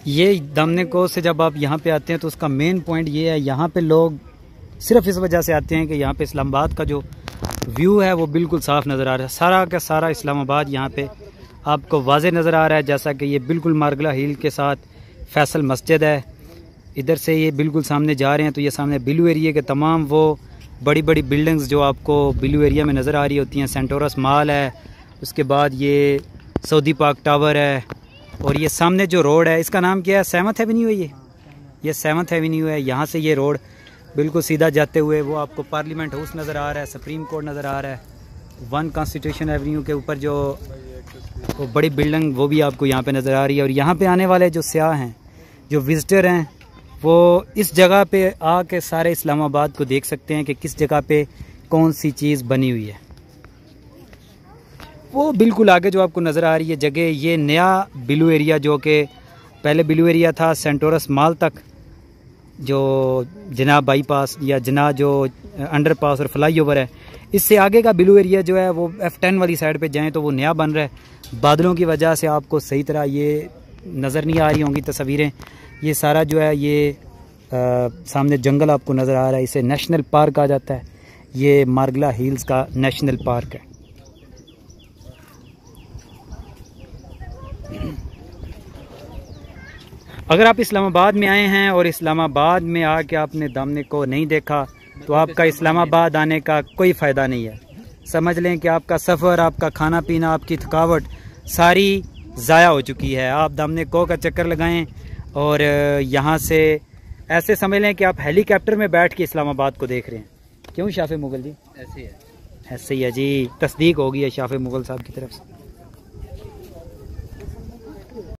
ये दामने को से जब आप यहाँ पे आते हैं तो उसका मेन पॉइंट ये है, यहाँ पे लोग सिर्फ इस वजह से आते हैं कि यहाँ पे इस्लामाबाद का जो व्यू है वो बिल्कुल साफ़ नज़र आ रहा है। सारा का सारा इस्लामाबाद यहाँ पे आपको वाज़े नज़र आ रहा है। जैसा कि ये बिल्कुल मार्गला हिल के साथ फैसल मस्जिद है। इधर से ये बिल्कुल सामने जा रहे हैं तो ये सामने बिलू एरिया के तमाम वो बड़ी बड़ी बिल्डिंग्स जो आपको बिलू एरिया में नज़र आ रही होती हैं। सेंटोरस मॉल है, उसके बाद ये सऊदी पार्क टावर है, और ये सामने जो रोड है इसका नाम क्या है, 7th एवेन्यू है। ये 7th एवेन्यू है। यहाँ से ये रोड बिल्कुल सीधा जाते हुए वो आपको पार्लियामेंट हाउस नज़र आ रहा है, सुप्रीम कोर्ट नज़र आ रहा है। 1 कॉन्स्टिट्यूशन एवेन्यू के ऊपर जो वो बड़ी बिल्डिंग वो भी आपको यहाँ पे नज़र आ रही है। और यहाँ पे आने वाले जो सयाह हैं, जो विज़िटर हैं, वो इस जगह पे आके सारे इस्लामाबाद को देख सकते हैं कि किस जगह पे कौन सी चीज़ बनी हुई है। वो बिल्कुल आगे जो आपको नज़र आ रही है जगह, ये नया बिलू एरिया जो कि पहले बिलू एरिया था सेंटोरस मॉल तक, जो जना बाईपास या जना जो अंडरपास और फ्लाई ओवर है, इससे आगे का बिलू एरिया जो है वो F10 वाली साइड पे जाएं तो वो नया बन रहा है। बादलों की वजह से आपको सही तरह ये नज़र नहीं आ रही होंगी तस्वीरें। ये सारा जो है ये सामने जंगल आपको नज़र आ रहा है, इसे नेशनल पार्क कहा जाता है। ये मार्गला हिल्स का नेशनल पार्क है। अगर आप इस्लामाबाद में आए हैं और इस्लामाबाद में आके आपने दामने को नहीं देखा तो आपका इस्लामाबाद आने का कोई फ़ायदा नहीं है। समझ लें कि आपका सफ़र, आपका खाना पीना, आपकी थकावट सारी ज़ाया हो चुकी है। आप दामने को का चक्कर लगाएं और यहाँ से ऐसे समझ लें कि आप हेलीकॉप्टर में बैठ के इस्लामाबाद को देख रहे हैं। क्यों शाफे मुगल जी? ऐसे ही है जी, तस्दीक हो गई है शाफे मुगल साहब की तरफ से।